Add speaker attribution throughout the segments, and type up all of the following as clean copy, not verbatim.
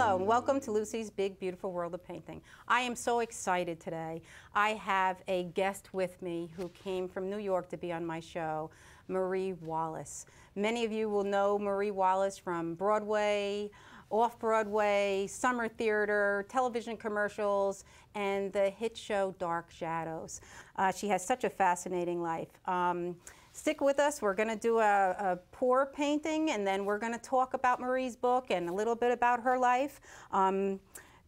Speaker 1: Hello, and welcome to Lucy's Big Beautiful World of Painting. I am so excited today. I have a guest with me who came from New York to be on my show, Marie Wallace. Many of you will know Marie Wallace from Broadway, off-Broadway, summer theater, television commercials, and the hit show Dark Shadows. She has such a fascinating life. Stick with us. We're going to do a pour painting, and then we're going to talk about Marie's book and a little bit about her life.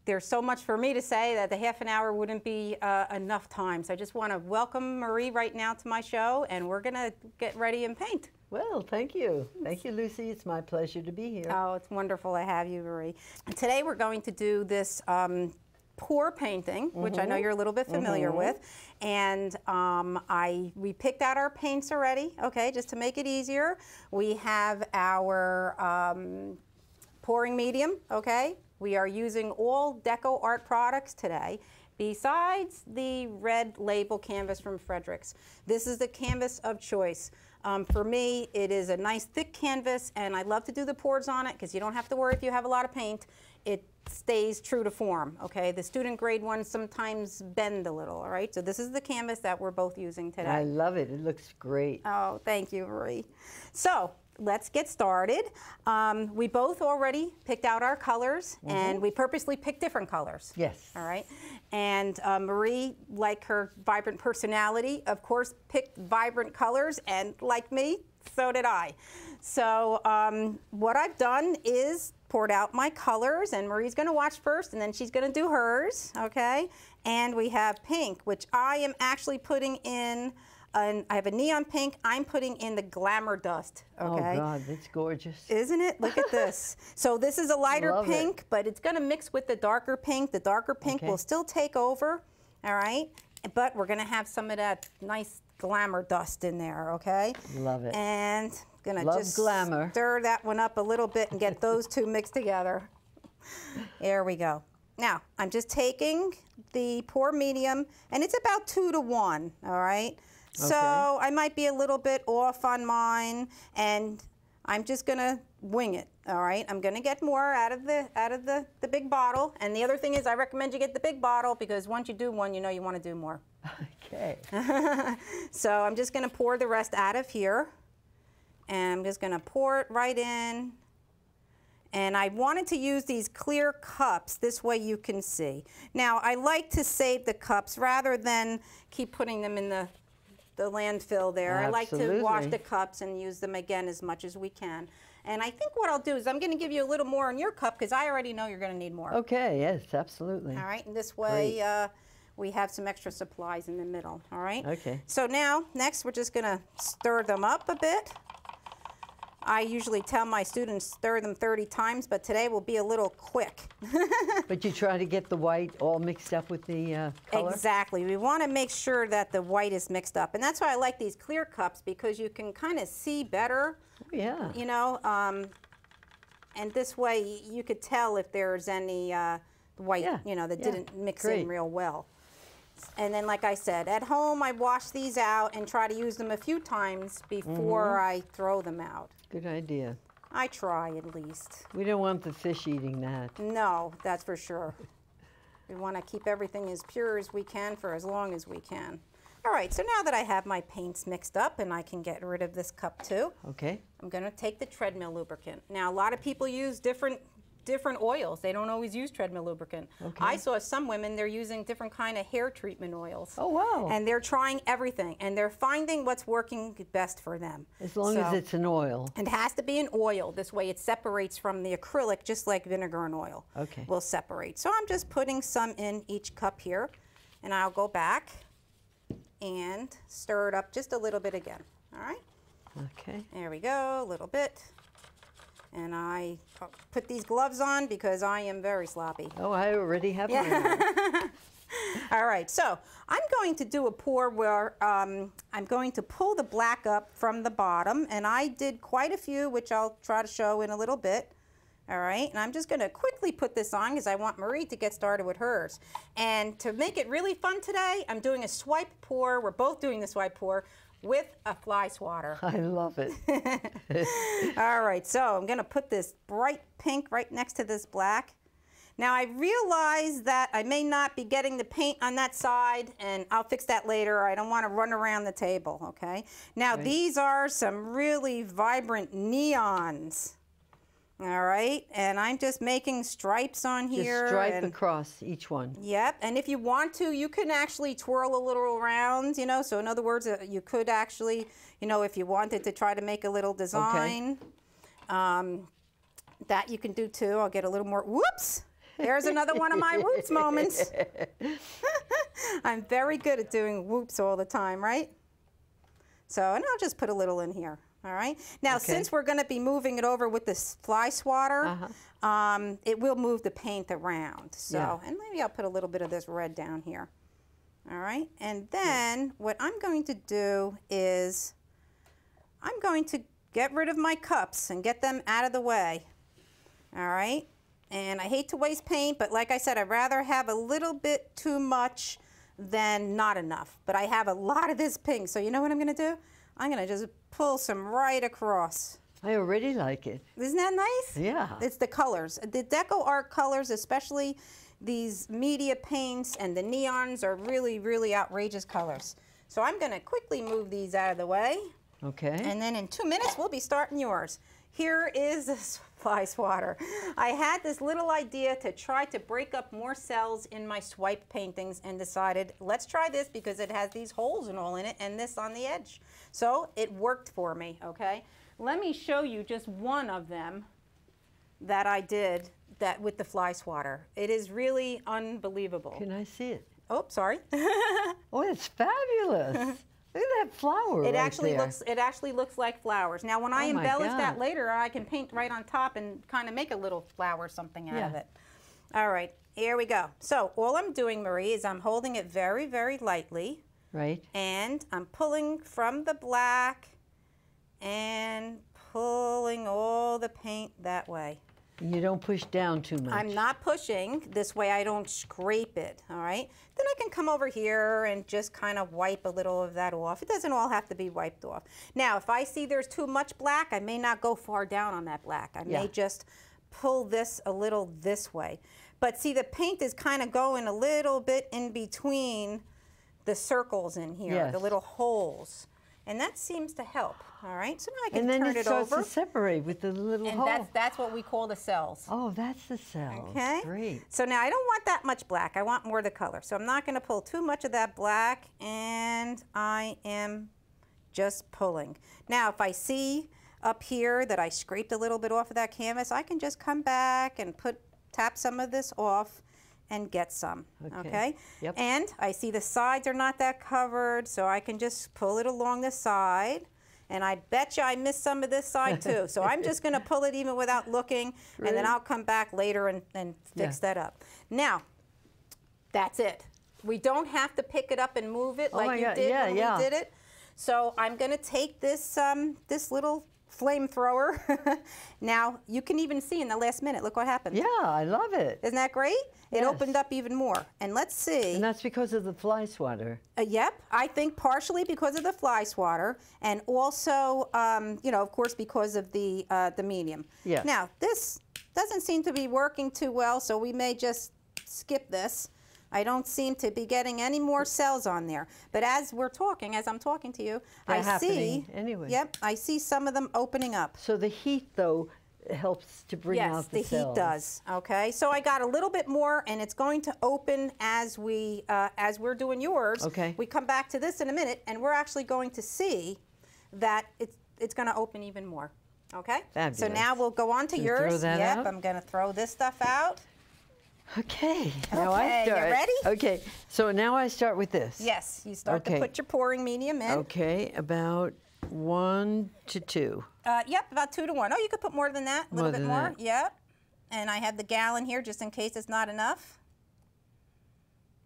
Speaker 1: There's so much for me to say that the half an hour wouldn't be enough time. So I just want to welcome Marie right now to my show, and we're going to get ready and paint.
Speaker 2: Well, thank you. Thank you, Lucy. It's my pleasure to be here.
Speaker 1: Oh, it's wonderful to have you, Marie. And today we're going to do this pour painting, which I know you're a little bit familiar with, and we picked out our paints already, okay, just to make it easier. We have our pouring medium, okay. We are using all Deco Art products today, besides the red label canvas from Fredericks. This is the canvas of choice. For me, it is a nice thick canvas, and I love to do the pours on it because you don't have to worry if you have a lot of paint. It stays true to form, okay? The student grade ones sometimes bend a little, all right? So this is the canvas that we're both using today.
Speaker 2: I love it. It looks great.
Speaker 1: Oh, thank you, Marie. So let's get started. We both already picked out our colors, and we purposely picked different colors.
Speaker 2: Yes.
Speaker 1: All right. And Marie, like her vibrant personality, of course, picked vibrant colors, and like me, so did I. So what I've done is poured out my colors, and Marie's going to watch first, and then she's going to do hers, okay? And we have pink, which I am actually putting in, I have a neon pink. I'm putting in the Glamour Dust, okay?
Speaker 2: Oh, God, that's gorgeous.
Speaker 1: Isn't it? Look at this. So this is a lighter pink, but it's going to mix with the darker pink. The darker pink will still take over, all right? But we're going to have some of that nice Glamour Dust in there, okay?
Speaker 2: Love it.
Speaker 1: And gonna just
Speaker 2: glamour.
Speaker 1: Stir that one up a little bit and get those two mixed together. There we go. Now, I'm just taking the pour medium, and it's about 2 to 1, all right? So I might be a little bit off on mine, and I'm just gonna wing it, all right? I'm gonna get more out of the big bottle, and the other thing is I recommend you get the big bottle because once you do one, you know you wanna do more.
Speaker 2: Okay.
Speaker 1: So I'm just gonna pour the rest out of here. And I'm just going to pour it right in. And I wanted to use these clear cups. This way you can see. Now, I like to save the cups rather than keep putting them in the landfill there.
Speaker 2: Absolutely.
Speaker 1: I like to wash the cups and use them again as much as we can. And I think what I'll do is I'm going to give you a little more in your cup because I already know you're going to need more.
Speaker 2: Okay, yes, absolutely.
Speaker 1: All right, and this way we have some extra supplies in the middle, all right?
Speaker 2: Okay.
Speaker 1: So now, next we're just going to stir them up a bit. I usually tell my students stir them 30 times, but today will be a little quick.
Speaker 2: But you try to get the white all mixed up with the color?
Speaker 1: Exactly. We want to make sure that the white is mixed up. And that's why I like these clear cups, because you can kind of see better.
Speaker 2: Yeah.
Speaker 1: You know, and this way you could tell if there's any white, you know, that didn't mix in real well. And then, like I said, at home I wash these out and try to use them a few times before I throw them out.
Speaker 2: Good idea.
Speaker 1: I try, at least.
Speaker 2: We don't want the fish eating that.
Speaker 1: No, that's for sure. We want to keep everything as pure as we can for as long as we can. All right, so now that I have my paints mixed up and I can get rid of this cup too, I'm going to take the treadmill lubricant. Now, a lot of people use different oils. They don't always use treadmill lubricant. I saw some women, they're using different kind of hair treatment oils.
Speaker 2: Oh, wow.
Speaker 1: And they're trying everything, and they're finding what's working best for them.
Speaker 2: As long as it's an oil.
Speaker 1: It has to be an oil. This way it separates from the acrylic, just like vinegar and oil will separate. So I'm just putting some in each cup here, and I'll go back and stir it up just a little bit again. All right?
Speaker 2: Okay.
Speaker 1: There we go, a little bit. And I put these gloves on because I am very sloppy.
Speaker 2: Oh, I already have mine on.
Speaker 1: All right, so I'm going to do a pour where I'm going to pull the black up from the bottom, and I did quite a few, which I'll try to show in a little bit. All right, and I'm just going to quickly put this on because I want Marie to get started with hers. And to make it really fun today, I'm doing a swipe pour. We're both doing the swipe pour with a fly swatter.
Speaker 2: I love it.
Speaker 1: All right, so I'm going to put this bright pink right next to this black. Now I realize that I may not be getting the paint on that side, and I'll fix that later. I don't want to run around the table, okay? Now these are some really vibrant neons. All right, and I'm just making stripes on here.
Speaker 2: Just stripe across each one.
Speaker 1: Yep, and if you want to, you can actually twirl a little around, you know, so in other words, you could actually, you know, if you wanted to try to make a little design, that you can do too. I'll get a little more, whoops, there's another one of my whoops moments. I'm very good at doing whoops all the time, right? So, and I'll just put a little in here. All right. Now, since we're going to be moving it over with this fly swatter, it will move the paint around. So, and maybe I'll put a little bit of this red down here. All right. And then what I'm going to do is I'm going to get rid of my cups and get them out of the way. All right. And I hate to waste paint, but like I said, I'd rather have a little bit too much than not enough. But I have a lot of this pink. So you know what I'm going to do? I'm going to just pull some right across.
Speaker 2: I already like it.
Speaker 1: Isn't that nice?
Speaker 2: Yeah.
Speaker 1: It's the colors. The Deco Art colors, especially these media paints and the neons, are really, really outrageous colors. So I'm going to quickly move these out of the way.
Speaker 2: Okay.
Speaker 1: And then in 2 minutes, we'll be starting yours. Here is this fly swatter. I had this little idea to try to break up more cells in my swipe paintings and decided, let's try this because it has these holes and all in it and this on the edge. So it worked for me, okay? Let me show you just one of them that I did that with the fly swatter. It is really unbelievable.
Speaker 2: Can I see it?
Speaker 1: Oh, sorry.
Speaker 2: Oh, it's fabulous. Look at that flower
Speaker 1: It actually looks like flowers. Now, when I embellish that
Speaker 2: God.
Speaker 1: later, I can paint right on top and kind of make a little flower something out of it. All right, here we go. So all I'm doing, Marie, is I'm holding it very, very lightly.
Speaker 2: Right.
Speaker 1: And I'm pulling from the black and pulling all the paint that way.
Speaker 2: You don't push down too much.
Speaker 1: I'm not pushing. This way I don't scrape it, all right? Then I can come over here and just kind of wipe a little of that off. It doesn't all have to be wiped off. Now, if I see there's too much black, I may not go far down on that black. I may just pull this a little this way. But see, the paint is kind of going a little bit in between the circles in here, the little holes. And that seems to help, all right? So now I can turn it over.
Speaker 2: And then it starts to separate with the little hole.
Speaker 1: And that's what we call the cells.
Speaker 2: Oh, that's the cells.
Speaker 1: Okay.
Speaker 2: Great.
Speaker 1: So now I don't want that much black. I want more of the color. So I'm not going to pull too much of that black, and I am just pulling. Now, if I see up here that I scraped a little bit off of that canvas, I can just come back and tap some of this off and get some, okay?
Speaker 2: Yep.
Speaker 1: And I see the sides are not that covered, so I can just pull it along the side. And I bet you I missed some of this side too. So I'm just gonna pull it even without looking, and then I'll come back later and fix that up. Now, that's it. We don't have to pick it up and move it like you did when we did it. So I'm gonna take this, this little flamethrower. Now, you can even see in the last minute, look what happened.
Speaker 2: Yeah, I love it.
Speaker 1: Isn't that great? It opened up even more. And let's see.
Speaker 2: And that's because of the fly swatter.
Speaker 1: Yep, I think partially because of the fly swatter, and also, you know, of course, because of the medium.
Speaker 2: Yeah.
Speaker 1: Now, this doesn't seem to be working too well, so we may just skip this. I don't seem to be getting any more cells on there. But as I'm talking to you, I see, yep, I see some of them opening up.
Speaker 2: So the heat, though, helps to bring out the cells. Yes, the
Speaker 1: heat does, okay? So I got a little bit more, and it's going to open as we're doing yours.
Speaker 2: Okay.
Speaker 1: We come back to this in a minute, and we're actually going to see that it's going to open even more, okay?
Speaker 2: Fabulous.
Speaker 1: So now we'll go on to yours.
Speaker 2: Throw that out?
Speaker 1: I'm going to throw this stuff out.
Speaker 2: Okay, now I start.
Speaker 1: You ready?
Speaker 2: Okay, so now I start with this.
Speaker 1: Yes, you start to put your pouring medium in.
Speaker 2: Okay, about 1 to 2.
Speaker 1: Yep, about 2 to 1. Oh, you could put more than that, a little bit more. Yep. And I have the gallon here just in case it's not enough.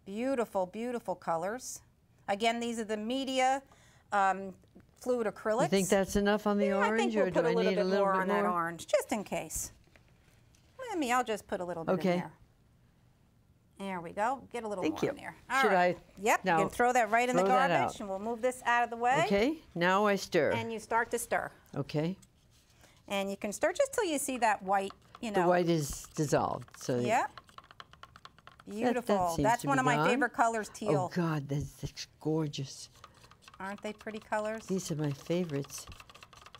Speaker 1: Beautiful, beautiful colors. Again, these are the media fluid acrylics.
Speaker 2: You think that's enough on the orange, or do I need a little bit more
Speaker 1: on that orange, just in case? I'll just put a little bit in there. There we go. Get a little more in there.
Speaker 2: Should I?
Speaker 1: Yep, you can throw that right in the garbage, and we'll move this out of the way.
Speaker 2: Okay, now I stir.
Speaker 1: And you start to stir.
Speaker 2: Okay.
Speaker 1: And you can stir just till you see that white, you know.
Speaker 2: The white is dissolved. So
Speaker 1: yep. Beautiful.
Speaker 2: seems
Speaker 1: That's
Speaker 2: to
Speaker 1: one
Speaker 2: be
Speaker 1: of my
Speaker 2: gone.
Speaker 1: favorite colors, teal.
Speaker 2: Oh God, that's gorgeous.
Speaker 1: Aren't they pretty colors?
Speaker 2: These are my favorites.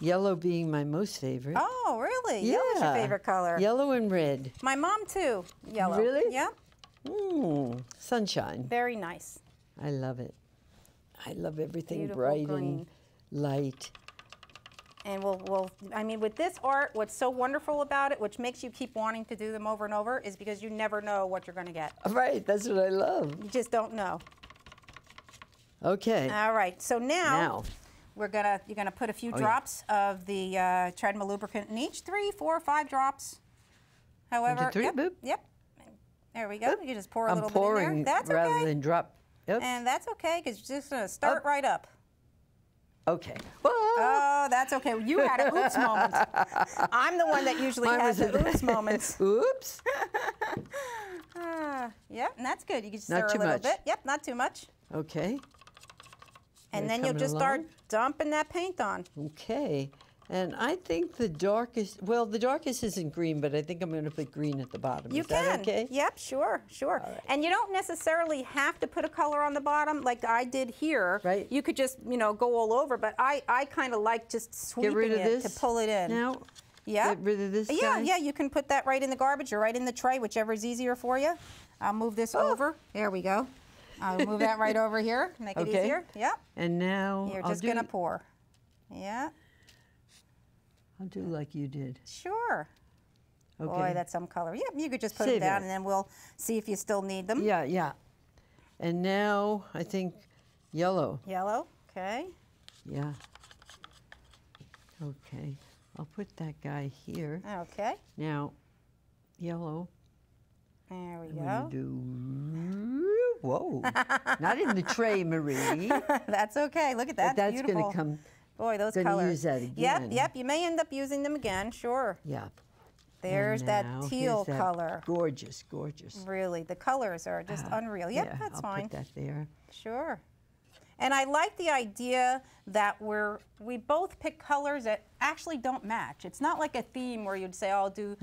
Speaker 2: Yellow being my most favorite.
Speaker 1: Oh, really?
Speaker 2: Yeah.
Speaker 1: Yellow's your favorite color.
Speaker 2: Yellow and red.
Speaker 1: My mom too. Yellow.
Speaker 2: Really?
Speaker 1: Yeah.
Speaker 2: Sunshine.
Speaker 1: Very nice.
Speaker 2: I love it. I love everything
Speaker 1: Beautiful
Speaker 2: bright
Speaker 1: green.
Speaker 2: and light.
Speaker 1: And I mean, with this art, what's so wonderful about it, which makes you keep wanting to do them over and over, is because you never know what you're going to get.
Speaker 2: Right, that's what I love.
Speaker 1: You just don't know.
Speaker 2: Okay.
Speaker 1: All right, so now you're gonna put a few drops of the treadmill lubricant in each, 3, 4, 5 drops. However,
Speaker 2: 1, 2, 3,
Speaker 1: yep,
Speaker 2: boop.
Speaker 1: yep. There we go.
Speaker 2: Boop.
Speaker 1: You just pour a
Speaker 2: I'm
Speaker 1: little
Speaker 2: pouring
Speaker 1: bit in there. That's
Speaker 2: rather
Speaker 1: okay.
Speaker 2: than drop. Yep.
Speaker 1: And that's okay, because you're just gonna start right up.
Speaker 2: Okay.
Speaker 1: Oh, that's okay. You had an oops moment. I'm the one that usually has the oops moments.
Speaker 2: Oops.
Speaker 1: Yep, and that's good. You can just
Speaker 2: Not
Speaker 1: stir a
Speaker 2: too
Speaker 1: little
Speaker 2: much.
Speaker 1: bit. Yep, not too much.
Speaker 2: Okay.
Speaker 1: And
Speaker 2: They're
Speaker 1: then you'll
Speaker 2: coming
Speaker 1: just start
Speaker 2: along.
Speaker 1: dumping that paint on.
Speaker 2: Okay. And I think the darkest, well, the darkest isn't green, but I think I'm going to put green at the bottom.
Speaker 1: You
Speaker 2: Is
Speaker 1: can.
Speaker 2: that okay?
Speaker 1: Yep, sure, sure.
Speaker 2: All right.
Speaker 1: And you don't necessarily have to put a color on the bottom like I did here.
Speaker 2: Right.
Speaker 1: You could just, go all over, but I kind of like just sweeping
Speaker 2: rid of
Speaker 1: it
Speaker 2: this
Speaker 1: to pull it in.
Speaker 2: Now?
Speaker 1: Yeah.
Speaker 2: Get rid of this
Speaker 1: Yeah,
Speaker 2: guy?
Speaker 1: yeah, you can put that right in the garbage or right in the tray, whichever is easier for you. I'll move this over. There we go. I'll move that right over here, make it
Speaker 2: Okay.
Speaker 1: easier. Yep.
Speaker 2: And now
Speaker 1: You're
Speaker 2: I'll
Speaker 1: just going to pour. Yeah.
Speaker 2: I'll do like you did.
Speaker 1: Sure.
Speaker 2: Okay.
Speaker 1: Boy, that's some color. Yep, you could just put
Speaker 2: Save
Speaker 1: them down
Speaker 2: it.
Speaker 1: and then we'll see if you still need them.
Speaker 2: Yeah, yeah. And now I think yellow.
Speaker 1: Yellow, okay.
Speaker 2: Yeah. Okay. I'll put that guy here.
Speaker 1: Okay.
Speaker 2: Now, yellow.
Speaker 1: There we
Speaker 2: I'm
Speaker 1: go.
Speaker 2: going to do. Whoa. Not in the tray, Marie.
Speaker 1: That's okay. Look at that.
Speaker 2: But that's
Speaker 1: beautiful.
Speaker 2: going to come.
Speaker 1: Boy, those
Speaker 2: gonna
Speaker 1: colors.
Speaker 2: use that
Speaker 1: Yep,
Speaker 2: again.
Speaker 1: yep. You may end up using them again. Sure.
Speaker 2: Yeah.
Speaker 1: There's
Speaker 2: And
Speaker 1: that
Speaker 2: now,
Speaker 1: teal
Speaker 2: here's that
Speaker 1: color.
Speaker 2: Gorgeous, gorgeous.
Speaker 1: Really, the colors are just unreal. Yep,
Speaker 2: yeah,
Speaker 1: that's
Speaker 2: I'll
Speaker 1: fine.
Speaker 2: put that there.
Speaker 1: Sure. And I like the idea that we both pick colors that actually don't match. It's not like a theme where you'd say, I'll do,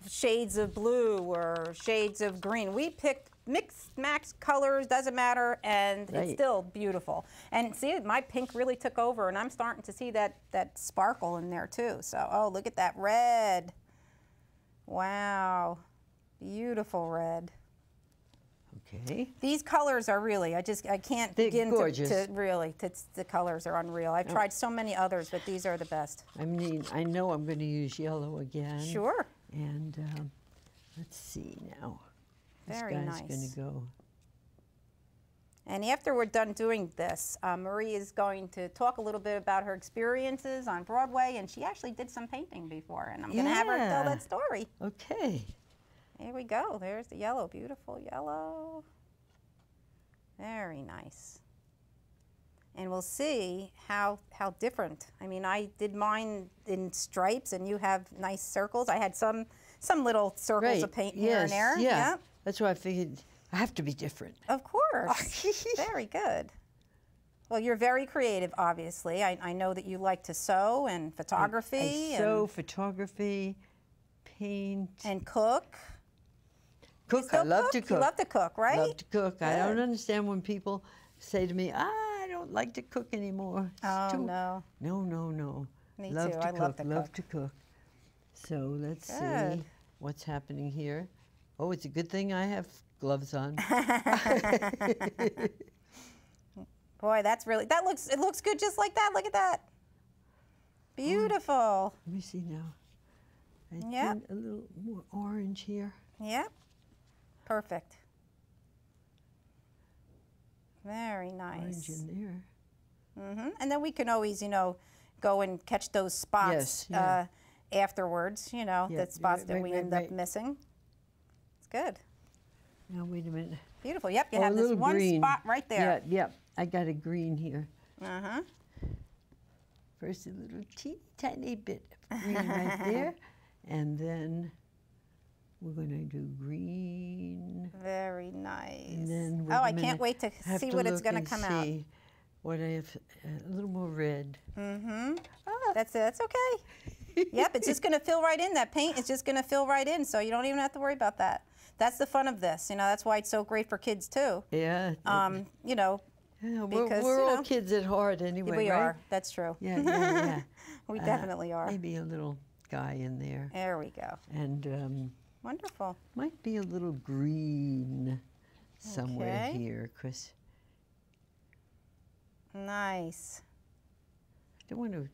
Speaker 1: shades of blue or shades of green. We picked mixed match colors, doesn't matter, and
Speaker 2: Right.
Speaker 1: it's still beautiful. And see, my pink really took over, and I'm starting to see that sparkle in there too. So, oh, look at that red. Wow, beautiful red.
Speaker 2: Okay.
Speaker 1: These colors are really, I can't
Speaker 2: They're
Speaker 1: begin
Speaker 2: gorgeous.
Speaker 1: the colors are unreal. I've tried so many others, but these are the best.
Speaker 2: I mean, I know I'm going to use yellow again.
Speaker 1: Sure.
Speaker 2: And let's see now.
Speaker 1: Very
Speaker 2: this
Speaker 1: nice.
Speaker 2: guy's going to go.
Speaker 1: And after we're done doing this, Marie is going to talk a little bit about her experiences on Broadway, and she actually did some painting before, and I'm going to have her tell that story.
Speaker 2: Okay.
Speaker 1: Here we go. There's the yellow, beautiful yellow. Very nice. And we'll see how different. I mean, I did mine in stripes, and you have nice circles. I had some little circles of paint here and there.
Speaker 2: Yeah.
Speaker 1: Yep.
Speaker 2: That's why I figured I have to be different.
Speaker 1: Of course. Very good. Well, you're very creative, obviously. I know that you like to sew and photography.
Speaker 2: I sew, photography, paint.
Speaker 1: And cook.
Speaker 2: Cook. I love to cook.
Speaker 1: You love to cook, right?
Speaker 2: Love to cook. I don't
Speaker 1: Good.
Speaker 2: understand when people say to me, I don't like to cook anymore. It's
Speaker 1: Oh,
Speaker 2: too...
Speaker 1: no.
Speaker 2: No.
Speaker 1: Me
Speaker 2: love
Speaker 1: too.
Speaker 2: To
Speaker 1: I
Speaker 2: cook.
Speaker 1: love to
Speaker 2: Love
Speaker 1: cook.
Speaker 2: to cook. So let's
Speaker 1: Good.
Speaker 2: see what's happening here. Oh, it's a good thing I have gloves on.
Speaker 1: Boy, it looks good just like that. Look at that. Beautiful.
Speaker 2: Let me see now. I
Speaker 1: Yep.
Speaker 2: did a little more orange here.
Speaker 1: Yep. Perfect. Very nice.
Speaker 2: Orange in there.
Speaker 1: And then we can always, go and catch those spots
Speaker 2: Yes, yeah.
Speaker 1: afterwards, the spots that we end up
Speaker 2: right.
Speaker 1: missing. It's good.
Speaker 2: Now, wait a minute.
Speaker 1: Beautiful. Yep, you
Speaker 2: Oh,
Speaker 1: have
Speaker 2: a
Speaker 1: this
Speaker 2: little
Speaker 1: one
Speaker 2: green.
Speaker 1: spot right there.
Speaker 2: Yeah. I got a green here.
Speaker 1: Uh-huh.
Speaker 2: First, a little teeny tiny bit of green right there. And then we're going to do green.
Speaker 1: Very nice.
Speaker 2: And then
Speaker 1: Oh, I can't wait to see what it's going to come out.
Speaker 2: What I have, a little more red.
Speaker 1: Mm-hmm. That's okay. Yep, it's just going to fill right in. That paint is just going to fill right in, so you don't even have to worry about that. That's the fun of this. You know, that's why it's so great for kids too.
Speaker 2: Yeah.
Speaker 1: You know,
Speaker 2: Yeah,
Speaker 1: because,
Speaker 2: we're
Speaker 1: you
Speaker 2: all
Speaker 1: know,
Speaker 2: kids at heart anyway,
Speaker 1: we
Speaker 2: right?
Speaker 1: are. That's true.
Speaker 2: Yeah, yeah, yeah.
Speaker 1: We definitely are.
Speaker 2: Maybe a little guy in there.
Speaker 1: There we go.
Speaker 2: And
Speaker 1: Wonderful.
Speaker 2: might be a little green somewhere
Speaker 1: Okay.
Speaker 2: here, Chris.
Speaker 1: Nice.
Speaker 2: I don't want to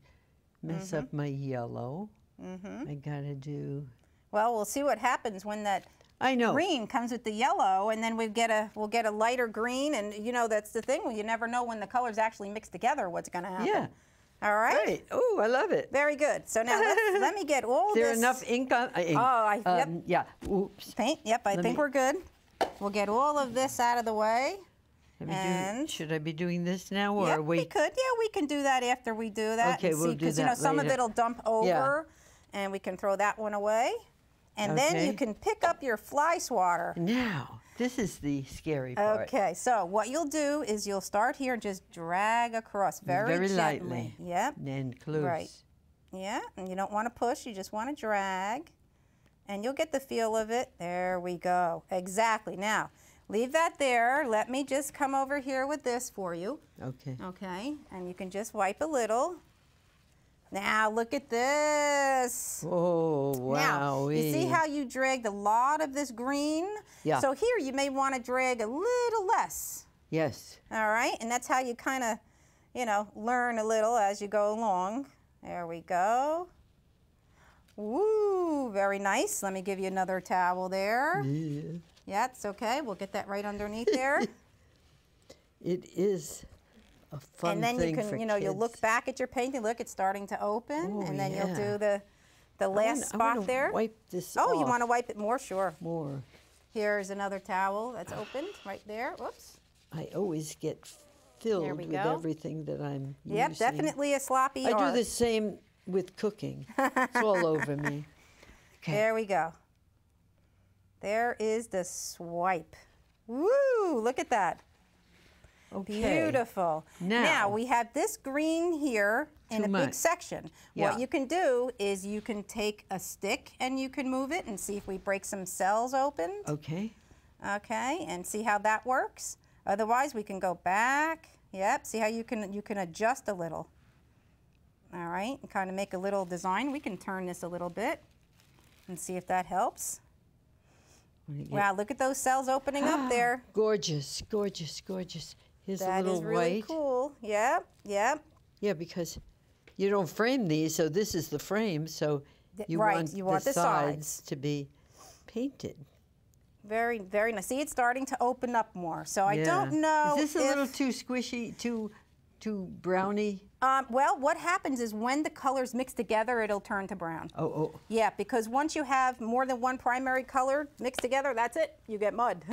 Speaker 2: mess up my yellow. I gotta do.
Speaker 1: Well, we'll see what happens when that
Speaker 2: I know.
Speaker 1: green comes with the yellow, and then we'll get a lighter green, and you know that's the thing. Well, you never know when the colors actually mix together what's going to happen.
Speaker 2: Yeah.
Speaker 1: All right.
Speaker 2: Right. Oh, I love it.
Speaker 1: Very good. So now let me get all
Speaker 2: Is there
Speaker 1: this
Speaker 2: enough ink on? Ink.
Speaker 1: Oh, yep.
Speaker 2: Yeah. Oops.
Speaker 1: paint. Yep, I think we're good. We'll get all of this out of the way.
Speaker 2: Should I be doing this now, or
Speaker 1: Yep,
Speaker 2: wait?
Speaker 1: we could. Yeah, we can do that after we do that.
Speaker 2: Okay,
Speaker 1: and
Speaker 2: we'll
Speaker 1: see,
Speaker 2: do
Speaker 1: you know
Speaker 2: that
Speaker 1: some of
Speaker 2: later.
Speaker 1: it'll dump over, and we can throw that one away. And then you
Speaker 2: Okay.
Speaker 1: can pick up your fly swatter.
Speaker 2: Now, this is the scary part.
Speaker 1: Okay, so what you'll do is you'll start here and just drag across very gently.
Speaker 2: lightly.
Speaker 1: Yep.
Speaker 2: And close.
Speaker 1: Right. Yeah, and you don't want to push, you just want to drag. And you'll get the feel of it. There we go. Exactly. Now, leave that there. Let me just come over here with this for you.
Speaker 2: Okay.
Speaker 1: Okay, and you can just wipe a little. Now, look at this.
Speaker 2: Oh,
Speaker 1: Now,
Speaker 2: wow.
Speaker 1: you see how you dragged a lot of this green?
Speaker 2: Yeah.
Speaker 1: So here you may want to drag a little less.
Speaker 2: Yes.
Speaker 1: All right, and that's how you kind of, you know, learn a little as you go along. There we go. Woo, very nice. Let me give you another towel there.
Speaker 2: Yeah.
Speaker 1: Yeah, it's okay. We'll get that right underneath there.
Speaker 2: It is a fun
Speaker 1: And then
Speaker 2: thing
Speaker 1: you can,
Speaker 2: for
Speaker 1: you know, you'll
Speaker 2: kids.
Speaker 1: look back at your painting. Look, it's starting to open.
Speaker 2: Oh,
Speaker 1: And then you'll
Speaker 2: yeah.
Speaker 1: do the last
Speaker 2: I
Speaker 1: spot
Speaker 2: wanna
Speaker 1: there.
Speaker 2: Wipe this
Speaker 1: Oh, you
Speaker 2: off
Speaker 1: want to wipe it more? Sure.
Speaker 2: more.
Speaker 1: Here's another towel that's opened right there. Whoops.
Speaker 2: I always get filled
Speaker 1: we
Speaker 2: with
Speaker 1: go.
Speaker 2: everything that I'm
Speaker 1: Yep,
Speaker 2: using.
Speaker 1: definitely a sloppy
Speaker 2: I
Speaker 1: art.
Speaker 2: do the same with cooking. It's all over me. Okay.
Speaker 1: There we go. There is the swipe. Woo, look at that.
Speaker 2: Okay.
Speaker 1: Beautiful.
Speaker 2: Now-
Speaker 1: we have this green here in
Speaker 2: Too
Speaker 1: a
Speaker 2: much.
Speaker 1: big section.
Speaker 2: Yeah.
Speaker 1: What you can do is you can take a stick and you can move it and see if we break some cells open.
Speaker 2: Okay.
Speaker 1: Okay, and see how that works. Otherwise, we can go back. Yep, see how you can adjust a little. All right, and kind of make a little design. We can turn this a little bit and see if that helps. Wow, look at those cells opening up there.
Speaker 2: Gorgeous, gorgeous, gorgeous. Here's a
Speaker 1: That
Speaker 2: little
Speaker 1: is really
Speaker 2: white.
Speaker 1: cool. Yep, yep.
Speaker 2: Yeah, because you don't frame these, so this is the frame, so you
Speaker 1: right,
Speaker 2: want,
Speaker 1: you want the sides.
Speaker 2: to be painted.
Speaker 1: Very, very nice. See, it's starting to open up more. So I
Speaker 2: Yeah.
Speaker 1: don't know
Speaker 2: Is this a
Speaker 1: if,
Speaker 2: little too squishy, too browny?
Speaker 1: well, what happens is when the colors mix together, it'll turn to brown.
Speaker 2: Oh.
Speaker 1: Yeah, because once you have more than one primary color mixed together, that's it. You get mud.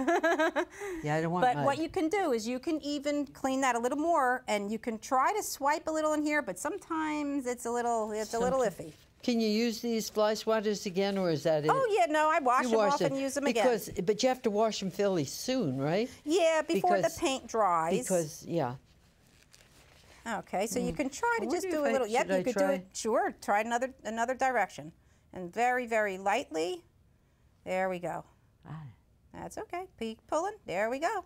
Speaker 2: Yeah, I don't want
Speaker 1: But
Speaker 2: mud.
Speaker 1: what you can do is you can even clean that a little more, and you can try to swipe a little in here, but sometimes it's a little iffy.
Speaker 2: Can you use these fly swatters again, or is that it?
Speaker 1: Oh yeah, no, I wash
Speaker 2: You
Speaker 1: them
Speaker 2: wash
Speaker 1: off and use them
Speaker 2: because,
Speaker 1: again.
Speaker 2: But you have to wash them fairly soon, right?
Speaker 1: Yeah, before
Speaker 2: because-
Speaker 1: the paint dries.
Speaker 2: Because, yeah.
Speaker 1: Okay, so you can try to
Speaker 2: I
Speaker 1: just
Speaker 2: wonder
Speaker 1: do
Speaker 2: if
Speaker 1: a little. Yep,
Speaker 2: should I
Speaker 1: you could do
Speaker 2: try?
Speaker 1: it. Sure, try another direction, and very, very lightly. There we go. That's okay. Keep pulling. There we go.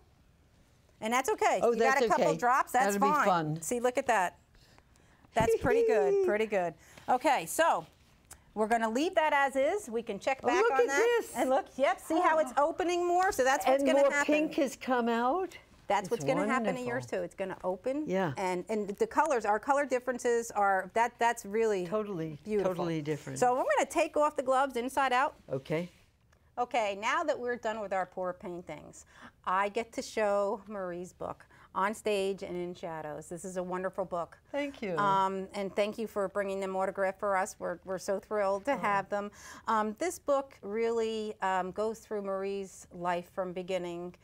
Speaker 1: And that's okay.
Speaker 2: Oh,
Speaker 1: you got a
Speaker 2: that's
Speaker 1: couple
Speaker 2: okay.
Speaker 1: drops. That's
Speaker 2: That'll be
Speaker 1: fine.
Speaker 2: fun.
Speaker 1: See, look at that. That's pretty good. Pretty good. Okay, so we're going to leave that as is. We can check back
Speaker 2: look
Speaker 1: on
Speaker 2: at
Speaker 1: that.
Speaker 2: this.
Speaker 1: And look, yep. See how it's opening more. So that's what's
Speaker 2: And
Speaker 1: going to
Speaker 2: more
Speaker 1: happen.
Speaker 2: pink has come out.
Speaker 1: That's what's
Speaker 2: It's
Speaker 1: going to happen to
Speaker 2: wonderful.
Speaker 1: yours too. It's going to open.
Speaker 2: Yeah.
Speaker 1: And the colors, our color differences are that's really
Speaker 2: Totally,
Speaker 1: beautiful.
Speaker 2: totally different.
Speaker 1: So I'm going to take off the gloves inside out.
Speaker 2: Okay.
Speaker 1: Okay, now that we're done with our pour paintings, I get to show Marie's book, On Stage and in Shadows. This is a wonderful book.
Speaker 2: Thank you.
Speaker 1: And thank you for bringing them autographed for us. We're so thrilled to have them. This book really goes through Marie's life from beginning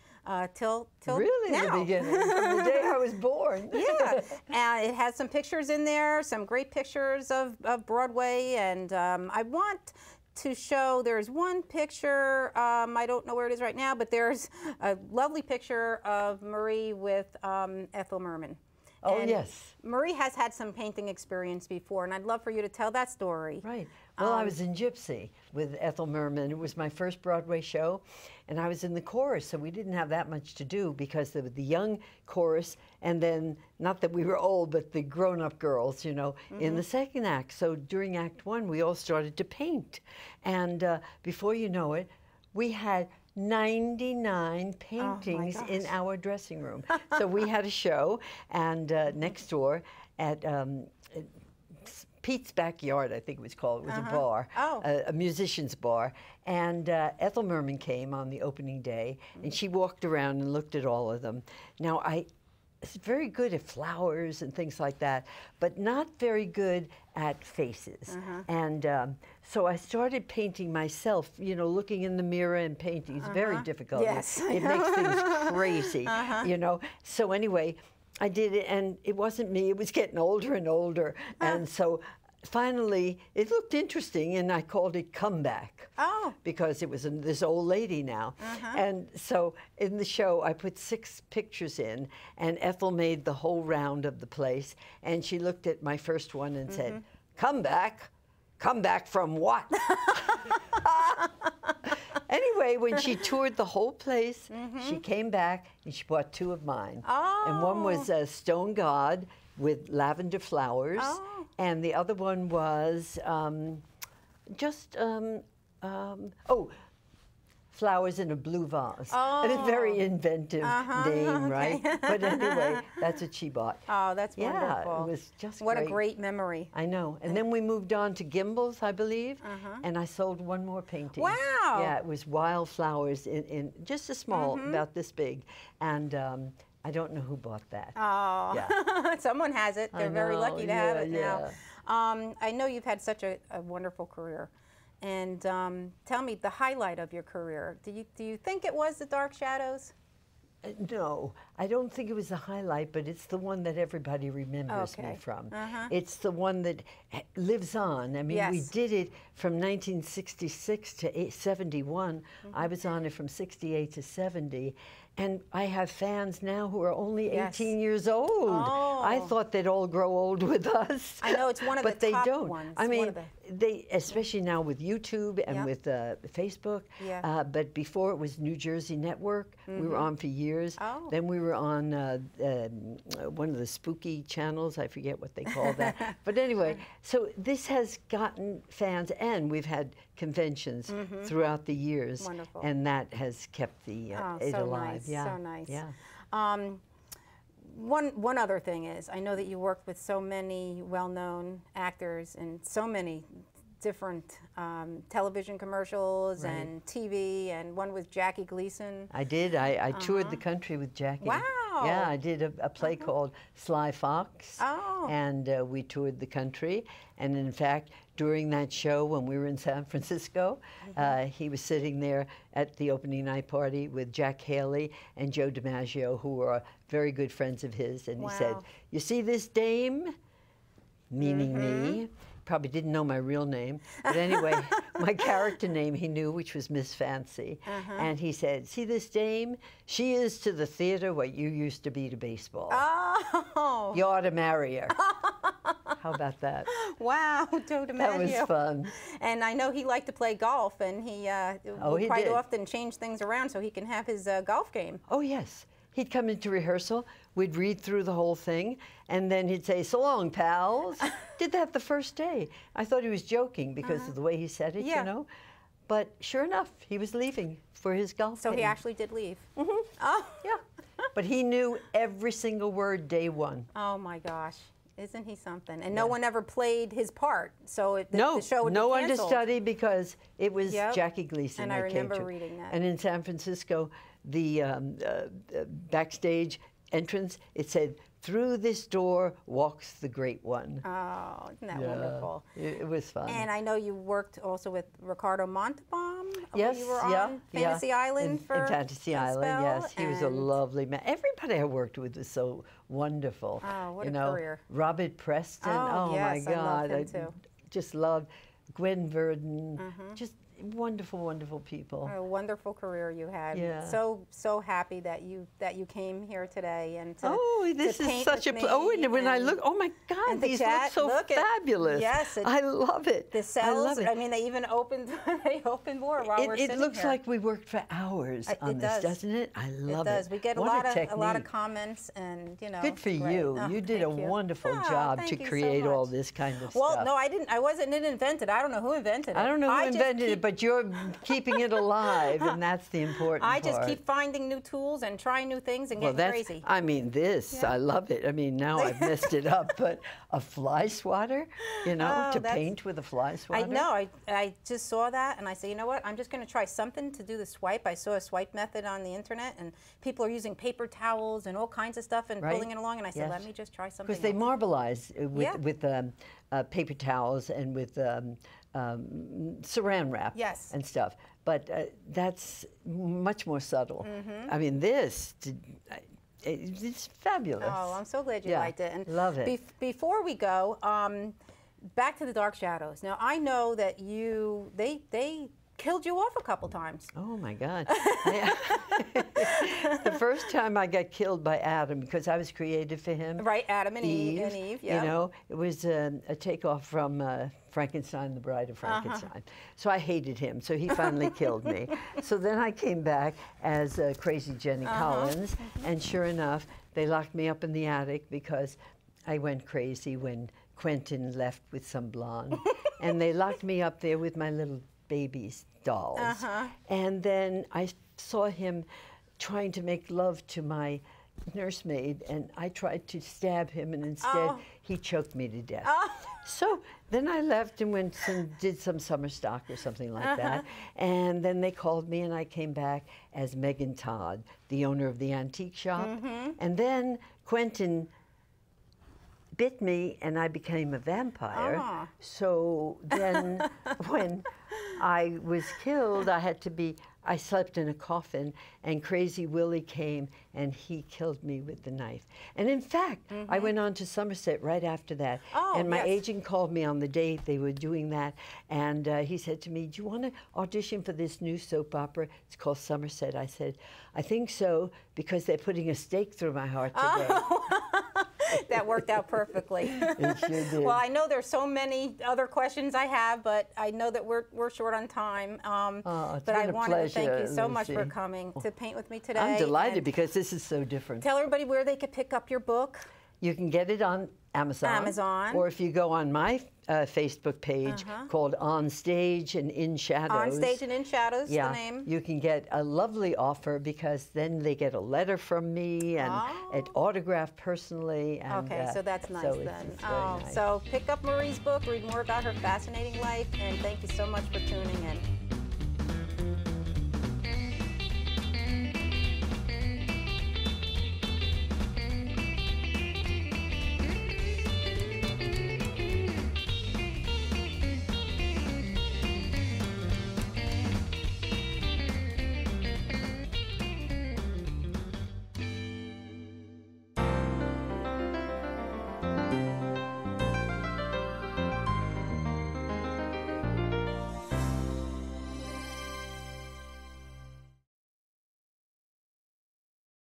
Speaker 1: till
Speaker 2: Really,
Speaker 1: now.
Speaker 2: the beginning, from the day I was born.
Speaker 1: Yeah, and it has some pictures in there, some great pictures of Broadway, and I want to show, there's one picture, I don't know where it is right now, but there's a lovely picture of Marie with Ethel Merman.
Speaker 2: Oh,
Speaker 1: And
Speaker 2: yes.
Speaker 1: Marie has had some painting experience before, and I'd love for you to tell that story.
Speaker 2: Right. Well, I was in Gypsy with Ethel Merman. It was my first Broadway show, and I was in the chorus, so we didn't have that much to do because of the young chorus, and then, not that we were old, but the grown-up girls, you know, in the second act. So during Act 1, we all started to paint. And before you know it, we had 99 paintings in our dressing room. So we had a show, and next door at Pete's Backyard, I think it was called. It was a bar, a musician's bar. And Ethel Merman came on the opening day, and she walked around and looked at all of them. Now, I was very good at flowers and things like that, but not very good at faces. And so I started painting myself, you know, looking in the mirror and painting. It's very difficult.
Speaker 1: Yes.
Speaker 2: It makes things crazy, you know. So anyway, I did it, and it wasn't me. It was getting older and older. And so finally, it looked interesting, and I called it Comeback.
Speaker 1: Oh.
Speaker 2: Because it was this old lady now. And so in the show, I put 6 pictures in, and Ethel made the whole round of the place, and she looked at my first one and said, "Comeback? Comeback from what?" Anyway, when she toured the whole place, she came back and she bought 2 of mine. And one was Stone God with lavender flowers, and the other one was flowers in a blue vase. A very inventive name, right? But anyway, that's what she bought.
Speaker 1: Oh, that's wonderful.
Speaker 2: Yeah, it was just
Speaker 1: what
Speaker 2: great.
Speaker 1: a great memory.
Speaker 2: I know. And then we moved on to gimbals, I believe, and I sold one more painting.
Speaker 1: Wow.
Speaker 2: Yeah, it was wildflowers in just a small, about this big, and I don't know who bought that.
Speaker 1: Oh,
Speaker 2: Yeah.
Speaker 1: someone has it. They're very lucky to have it now.
Speaker 2: Yeah.
Speaker 1: I know you've had such a wonderful career. And tell me the highlight of your career. Do you think it was The Dark Shadows?
Speaker 2: No, I don't think it was the highlight, but it's the one that everybody remembers me from. It's the one that lives on. I mean, we did it from 1966 to 71. I was on it from 68 to 70. And I have fans now who are only 18 years old.
Speaker 1: Oh.
Speaker 2: I thought they'd all grow old with us.
Speaker 1: I know, it's one of
Speaker 2: but
Speaker 1: the
Speaker 2: they
Speaker 1: top
Speaker 2: don't.
Speaker 1: ones.
Speaker 2: I mean, they, especially now with YouTube and with Facebook. But before it was New Jersey Network. We were on for years. Then we were on one of the spooky channels. I forget what they call that. But anyway, so this has gotten fans, and we've had conventions throughout the years.
Speaker 1: Wonderful.
Speaker 2: And that has kept the it
Speaker 1: so
Speaker 2: alive.
Speaker 1: Nice,
Speaker 2: Yeah.
Speaker 1: so nice.
Speaker 2: Yeah.
Speaker 1: One other thing is, I know that you worked with so many well-known actors and so many different television commercials and TV, and one was Jackie Gleason.
Speaker 2: I did. I toured the country with Jackie.
Speaker 1: Wow.
Speaker 2: Yeah, I did a play called Sly Fox. And we toured the country. And in fact, during that show, when we were in San Francisco, he was sitting there at the opening night party with Jack Haley and Joe DiMaggio, who were very good friends of his. And he said, "You see this dame?" Meaning me. Probably didn't know my real name. But anyway, my character name he knew, which was Miss Fancy. And he said, "See this dame? She is to the theater what you used to be to baseball.
Speaker 1: Oh.
Speaker 2: You ought to marry her." How about that?
Speaker 1: Wow, Joe DiMaggio.
Speaker 2: That was fun.
Speaker 1: And I know he liked to play golf, and he would
Speaker 2: he
Speaker 1: quite
Speaker 2: did.
Speaker 1: often change things around so he can have his golf game.
Speaker 2: Oh, yes. He'd come into rehearsal, we'd read through the whole thing, and then he'd say, "So long, pals." Did that the first day. I thought he was joking because of the way he said it, you know. But sure enough, he was leaving for his golf
Speaker 1: So
Speaker 2: game.
Speaker 1: he actually did leave.
Speaker 2: Oh. Yeah. But he knew every single word day one.
Speaker 1: Oh my gosh. Isn't he something? And no one ever played his part, so the show would be
Speaker 2: no
Speaker 1: canceled.
Speaker 2: understudy because it was Jackie Gleason.
Speaker 1: And I remember reading that.
Speaker 2: And in San Francisco, the backstage entrance, it said, "Through this door walks the great one."
Speaker 1: Oh, isn't that wonderful?
Speaker 2: It was fun.
Speaker 1: And I know you worked also with Ricardo Montalban.
Speaker 2: Yes,
Speaker 1: you were on Fantasy Island
Speaker 2: in
Speaker 1: for
Speaker 2: Fantasy
Speaker 1: a
Speaker 2: Island,
Speaker 1: spell,
Speaker 2: yes. He was a lovely man. Everybody I worked with was so wonderful.
Speaker 1: Oh, what
Speaker 2: you
Speaker 1: a
Speaker 2: know,
Speaker 1: career.
Speaker 2: Robert Preston, oh
Speaker 1: yes,
Speaker 2: my God.
Speaker 1: I love him too.
Speaker 2: Just loved Gwen Verdon. Just wonderful, wonderful people.
Speaker 1: A wonderful career you had.
Speaker 2: Yeah.
Speaker 1: So happy that you came here today and to
Speaker 2: this
Speaker 1: to
Speaker 2: is
Speaker 1: paint
Speaker 2: such
Speaker 1: with
Speaker 2: a oh, and when I look, oh my God,
Speaker 1: and the
Speaker 2: these
Speaker 1: chat,
Speaker 2: look so fabulous.
Speaker 1: Yes,
Speaker 2: I love it.
Speaker 1: The cells. I mean, they even opened. They opened more while we're sitting here.
Speaker 2: It looks like we worked for hours on this, doesn't it? I love it.
Speaker 1: It does. We get a lot of comments, and you know.
Speaker 2: Good for you.
Speaker 1: Oh,
Speaker 2: You did a wonderful job to create all this kind of stuff.
Speaker 1: Well, no, I didn't. I didn't invent it. I don't know who invented it.
Speaker 2: I don't know who invented it, but you're keeping it alive, and that's the important part.
Speaker 1: I just keep finding new tools and trying new things and getting crazy.
Speaker 2: I mean, I love it. I mean, now I've messed it up, but a fly swatter, you know, to paint with a fly swatter.
Speaker 1: I know. I just saw that, and I said, you know what? I'm just going to try something to do the swipe. I saw a swipe method on the internet, and people are using paper towels and all kinds of stuff and pulling it along, and I said, let me just try something.
Speaker 2: Because they marbleize with paper towels and with saran wrap and stuff. But that's much more subtle. I mean, it's fabulous.
Speaker 1: Oh, I'm so glad you liked it. And
Speaker 2: love it.
Speaker 1: Before we go, back to the dark shadows. Now, I know that they killed you off a couple times.
Speaker 2: Oh my God. The first time I got killed by Adam, because I was created for him.
Speaker 1: Right, Adam and Eve, yeah.
Speaker 2: You know, it was a takeoff from Frankenstein, the Bride of Frankenstein. So I hated him, so he finally killed me. So then I came back as crazy Jenny Collins, and sure enough, they locked me up in the attic because I went crazy when Quentin left with some blonde. And they locked me up there with my little baby's dolls. And then I saw him trying to make love to my nursemaid, and I tried to stab him, and instead he choked me to death. So then I left and went and did some summer stock or something like that. And then they called me, and I came back as Megan Todd, the owner of the antique shop. And then Quentin bit me, and I became a vampire. So then when I was killed, I slept in a coffin, and Crazy Willie came, and he killed me with the knife. And in fact, I went on to Somerset right after that. And my agent called me on the day they were doing that, and he said to me, do you want to audition for this new soap opera? It's called Somerset. I said, I think so, because they're putting a stake through my heart today.
Speaker 1: That worked out perfectly.
Speaker 2: It sure did.
Speaker 1: Well, I know there's so many other questions I have, but I know that we're short on time.
Speaker 2: But
Speaker 1: I wanted to thank you so much for coming to paint with me today.
Speaker 2: I'm delighted because this is so different.
Speaker 1: Tell everybody where they could pick up your book.
Speaker 2: You can get it on Amazon. Or if you go on my Facebook page called On Stage and In Shadows.
Speaker 1: On Stage and In Shadows, the name.
Speaker 2: You can get a lovely offer, because then they get a letter from me and an autograph personally. And,
Speaker 1: okay, so that's nice
Speaker 2: so
Speaker 1: then.
Speaker 2: It's nice.
Speaker 1: So pick up Marie's book, read more about her fascinating life, and thank you so much for tuning in.